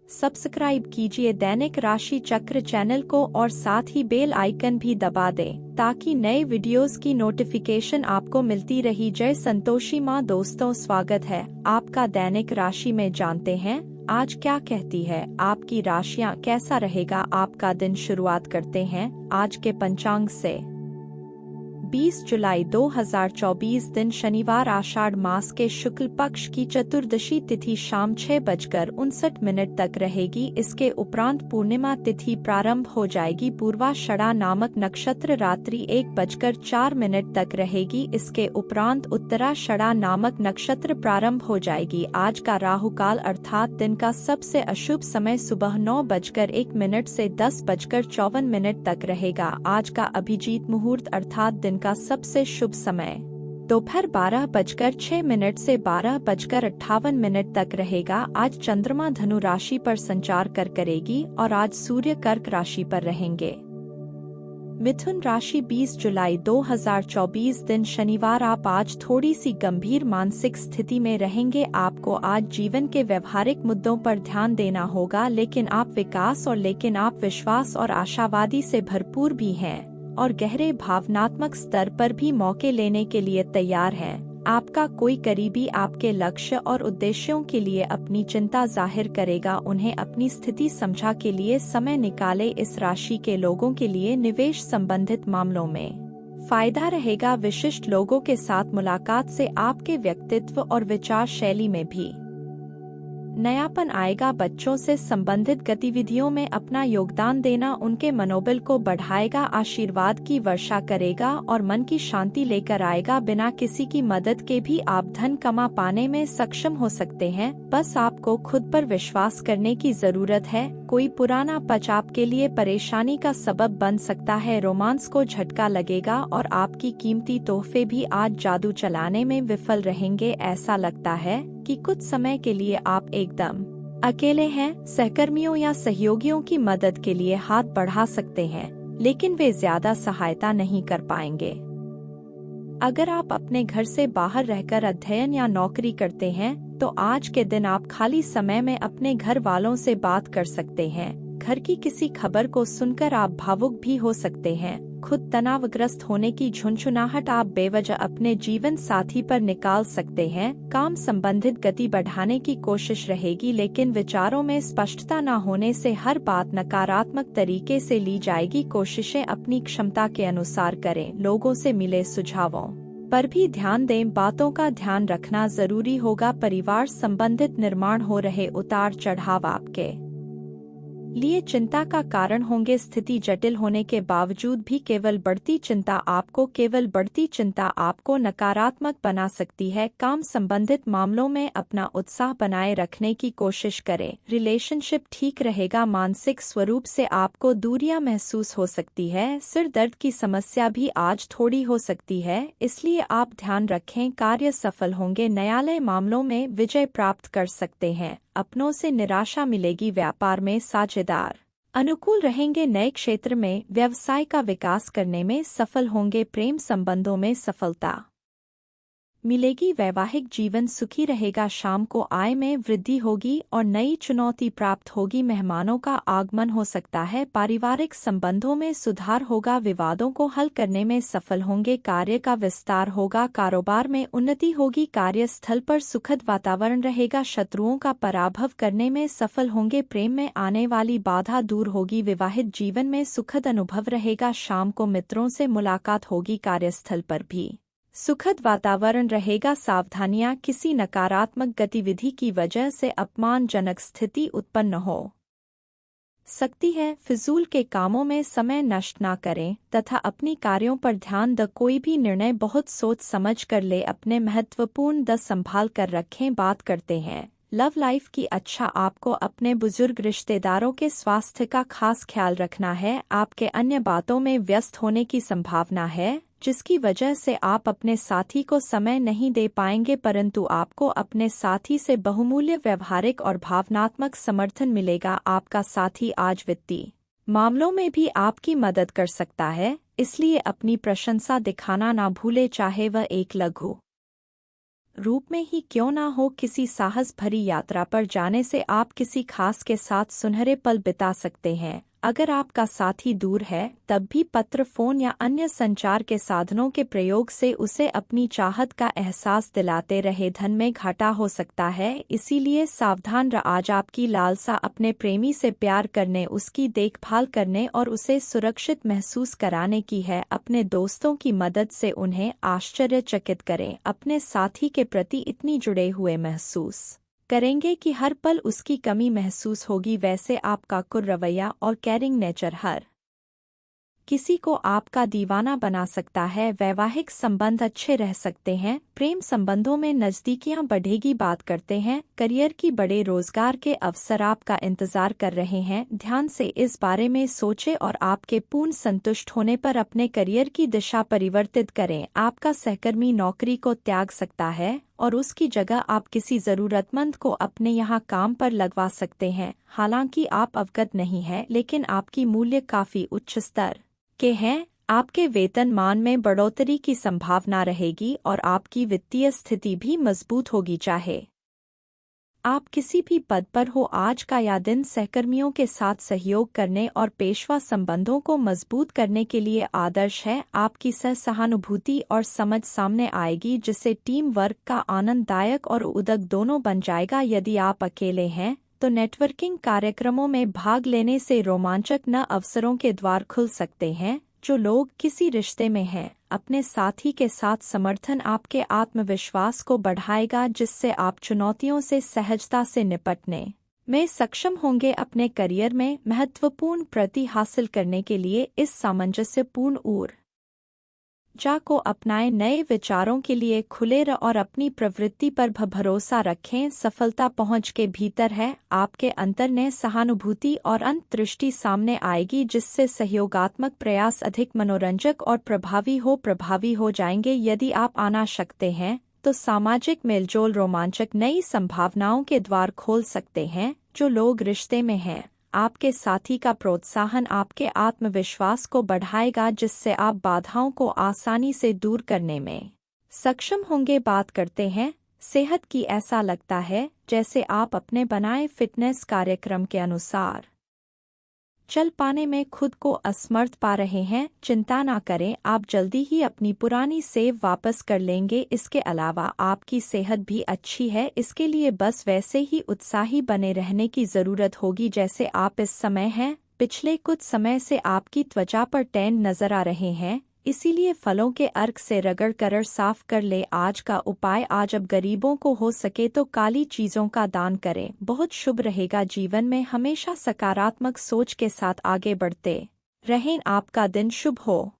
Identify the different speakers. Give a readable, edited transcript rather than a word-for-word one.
Speaker 1: Subscribe कीजिए दैनिक राशि चक्र चैनल को और साथ ही बेल आइकन भी दबा दें ताकि नए वीडियोस की नोटिफिकेशन आपको मिलती रही। जय संतोषी माँ। दोस्तों, स्वागत है आपका दैनिक राशि में। जानते हैं आज क्या कहती है आपकी राशियाँ, कैसा रहेगा आपका दिन। शुरुआत करते हैं आज के पंचांग से। 20 जुलाई 2024 दिन शनिवार, आषाढ़ मास के शुक्ल पक्ष की चतुर्दशी तिथि शाम 6:59 तक रहेगी। इसके उपरांत पूर्णिमा तिथि प्रारंभ हो जाएगी। पूर्वाषाढ़ा नामक नक्षत्र रात्रि 1:04 तक रहेगी। इसके उपरांत उत्तराषाढ़ा नामक नक्षत्र प्रारंभ हो जाएगी। आज का राहु काल अर्थात दिन का सबसे अशुभ समय सुबह 9:01 से 10:54 तक रहेगा। आज का अभिजीत मुहूर्त अर्थात दिन का सबसे शुभ समय दोपहर 12:06 से 12:58 तक रहेगा। आज चंद्रमा धनु राशि पर संचार करेगी और आज सूर्य कर्क राशि पर रहेंगे। मिथुन राशि 20 जुलाई 2024 दिन शनिवार, आप आज थोड़ी सी गंभीर मानसिक स्थिति में रहेंगे। आपको आज जीवन के व्यवहारिक मुद्दों पर ध्यान देना होगा, लेकिन आप विश्वास और आशावादी से भरपूर भी हैं और गहरे भावनात्मक स्तर पर भी मौके लेने के लिए तैयार हैं। आपका कोई करीबी आपके लक्ष्य और उद्देश्यों के लिए अपनी चिंता जाहिर करेगा। उन्हें अपनी स्थिति समझा के लिए समय निकाले। इस राशि के लोगों के लिए निवेश संबंधित मामलों में फायदा रहेगा। विशिष्ट लोगों के साथ मुलाकात से आपके व्यक्तित्व और विचार शैली में भी नयापन आएगा। बच्चों से संबंधित गतिविधियों में अपना योगदान देना उनके मनोबल को बढ़ाएगा, आशीर्वाद की वर्षा करेगा और मन की शांति लेकर आएगा। बिना किसी की मदद के भी आप धन कमा पाने में सक्षम हो सकते हैं। बस आपको खुद पर विश्वास करने की जरूरत है। कोई पुराना पच आपके लिए परेशानी का सबब बन सकता है। रोमांस को झटका लगेगा और आपकी कीमती तोहफे भी आज जादू चलाने में विफल रहेंगे। ऐसा लगता है कि कुछ समय के लिए आप एकदम अकेले हैं। सहकर्मियों या सहयोगियों की मदद के लिए हाथ बढ़ा सकते हैं, लेकिन वे ज्यादा सहायता नहीं कर पाएंगे। अगर आप अपने घर से बाहर रहकर अध्ययन या नौकरी करते हैं तो आज के दिन आप खाली समय में अपने घर वालों से बात कर सकते हैं। घर की किसी खबर को सुनकर आप भावुक भी हो सकते हैं। खुद तनावग्रस्त होने की झुनझुनाहट आप बेवजह अपने जीवन साथी पर निकाल सकते हैं। काम संबंधित गति बढ़ाने की कोशिश रहेगी, लेकिन विचारों में स्पष्टता न होने से हर बात नकारात्मक तरीके से ली जाएगी। कोशिशें अपनी क्षमता के अनुसार करें। लोगों से मिले सुझावों पर भी ध्यान दें। बातों का ध्यान रखना जरूरी होगा। परिवार संबंधित निर्माण हो रहे उतार चढ़ाव आपके लिए चिंता का कारण होंगे। स्थिति जटिल होने के बावजूद भी केवल बढ़ती चिंता आपको नकारात्मक बना सकती है। काम संबंधित मामलों में अपना उत्साह बनाए रखने की कोशिश करें। रिलेशनशिप ठीक रहेगा। मानसिक स्वरूप से आपको दूरियां महसूस हो सकती है। सिर दर्द की समस्या भी आज थोड़ी हो सकती है, इसलिए आप ध्यान रखें। कार्य सफल होंगे। न्यायालय मामलों में विजय प्राप्त कर सकते हैं। अपनों से निराशा मिलेगी। व्यापार में साझेदार अनुकूल रहेंगे। नए क्षेत्र में व्यवसाय का विकास करने में सफल होंगे। प्रेम संबंधों में सफलता मिलेगी। वैवाहिक जीवन सुखी रहेगा। शाम को आय में वृद्धि होगी और नई चुनौती प्राप्त होगी। मेहमानों का आगमन हो सकता है। पारिवारिक संबंधों में सुधार होगा। विवादों को हल करने में सफल होंगे। कार्य का विस्तार होगा। कारोबार में उन्नति होगी। कार्यस्थल पर सुखद वातावरण रहेगा। शत्रुओं का पराभव करने में सफल होंगे। प्रेम में आने वाली बाधा दूर होगी। विवाहित जीवन में सुखद अनुभव रहेगा। शाम को मित्रों से मुलाकात होगी। कार्यस्थल पर भी सुखद वातावरण रहेगा। सावधानियां, किसी नकारात्मक गतिविधि की वजह से अपमानजनक स्थिति उत्पन्न हो सकती है। फिजूल के कामों में समय नष्ट न करें तथा अपनी कार्यों पर ध्यान दें। कोई भी निर्णय बहुत सोच समझ कर ले। अपने महत्वपूर्ण संभाल कर रखें। बात करते हैं लव लाइफ की। अच्छा, आपको अपने बुजुर्ग रिश्तेदारों के स्वास्थ्य का खास ख्याल रखना है। आपके अन्य बातों में व्यस्त होने की संभावना है, जिसकी वजह से आप अपने साथी को समय नहीं दे पाएंगे, परंतु आपको अपने साथी से बहुमूल्य व्यवहारिक और भावनात्मक समर्थन मिलेगा। आपका साथी आज वित्तीय मामलों में भी आपकी मदद कर सकता है, इसलिए अपनी प्रशंसा दिखाना ना भूले, चाहे वह एक लघु रूप में ही क्यों ना हो, किसी साहस भरी यात्रा पर जाने से आप किसी खास के साथ सुनहरे पल बिता सकते हैं। अगर आपका साथी दूर है, तब भी पत्र, फोन या अन्य संचार के साधनों के प्रयोग से उसे अपनी चाहत का एहसास दिलाते रहे। धन में घाटा हो सकता है, इसीलिए सावधान रह। आज आपकी लालसा अपने प्रेमी से प्यार करने, उसकी देखभाल करने और उसे सुरक्षित महसूस कराने की है। अपने दोस्तों की मदद से उन्हें आश्चर्यचकित करें। अपने साथी के प्रति इतनी जुड़े हुए महसूस करेंगे कि हर पल उसकी कमी महसूस होगी। वैसे आपका कुल रवैया और केयरिंग नेचर हर किसी को आपका दीवाना बना सकता है। वैवाहिक संबंध अच्छे रह सकते हैं, प्रेम संबंधों में नज़दीकियां बढ़ेगी। बात करते हैं करियर की, बड़े रोजगार के अवसर आपका इंतजार कर रहे हैं। ध्यान से इस बारे में सोचें और आपके पूर्ण संतुष्ट होने पर अपने करियर की दिशा परिवर्तित करें। आपका सहकर्मी नौकरी को त्याग सकता है और उसकी जगह आप किसी जरूरतमंद को अपने यहाँ काम पर लगवा सकते हैं। हालांकि आप अवगत नहीं हैं, लेकिन आपकी मूल्य काफी उच्च स्तर के हैं। आपके वेतन मान में बढ़ोतरी की संभावना रहेगी और आपकी वित्तीय स्थिति भी मजबूत होगी। चाहे आप किसी भी पद पर हो, आज का यह दिन सहकर्मियों के साथ सहयोग करने और पेशवा संबंधों को मजबूत करने के लिए आदर्श है। आपकी सहानुभूति और समझ सामने आएगी, जिससे टीम वर्क का आनंददायक और उदक दोनों बन जाएगा। यदि आप अकेले हैं तो नेटवर्किंग कार्यक्रमों में भाग लेने से रोमांचक न अवसरों के द्वार खुल सकते हैं। जो लोग किसी रिश्ते में हैं, अपने साथी के साथ समर्थन आपके आत्मविश्वास को बढ़ाएगा, जिससे आप चुनौतियों से सहजता से निपटने में सक्षम होंगे। अपने करियर में महत्वपूर्ण प्रगति हासिल करने के लिए इस सामंजस्यपूर्ण ऊर्जा को अपनाएं। नए विचारों के लिए खुले रहें और अपनी प्रवृत्ति पर भरोसा रखें। सफलता पहुंच के भीतर है। आपके अंतर ने सहानुभूति और अंतर्दृष्टि सामने आएगी, जिससे सहयोगात्मक प्रयास अधिक मनोरंजक और प्रभावी हो जाएंगे। यदि आप आना सकते हैं तो सामाजिक मेलजोल रोमांचक नई संभावनाओं के द्वार खोल सकते हैं। जो लोग रिश्ते में हैं, आपके साथी का प्रोत्साहन आपके आत्मविश्वास को बढ़ाएगा, जिससे आप बाधाओं को आसानी से दूर करने में सक्षम होंगे। बात करते हैं सेहत की, ऐसा लगता है जैसे आप अपने बनाए फिटनेस कार्यक्रम के अनुसार चल पाने में खुद को असमर्थ पा रहे हैं। चिंता ना करें, आप जल्दी ही अपनी पुरानी सेव वापस कर लेंगे। इसके अलावा आपकी सेहत भी अच्छी है, इसके लिए बस वैसे ही उत्साही बने रहने की जरूरत होगी जैसे आप इस समय हैं। पिछले कुछ समय से आपकी त्वचा पर टैन नजर आ रहे हैं, इसीलिए फलों के अर्क से रगड़ कर साफ कर ले। आज का उपाय, आज अब गरीबों को हो सके तो काली चीजों का दान करें, बहुत शुभ रहेगा। जीवन में हमेशा सकारात्मक सोच के साथ आगे बढ़ते रहें। आपका दिन शुभ हो।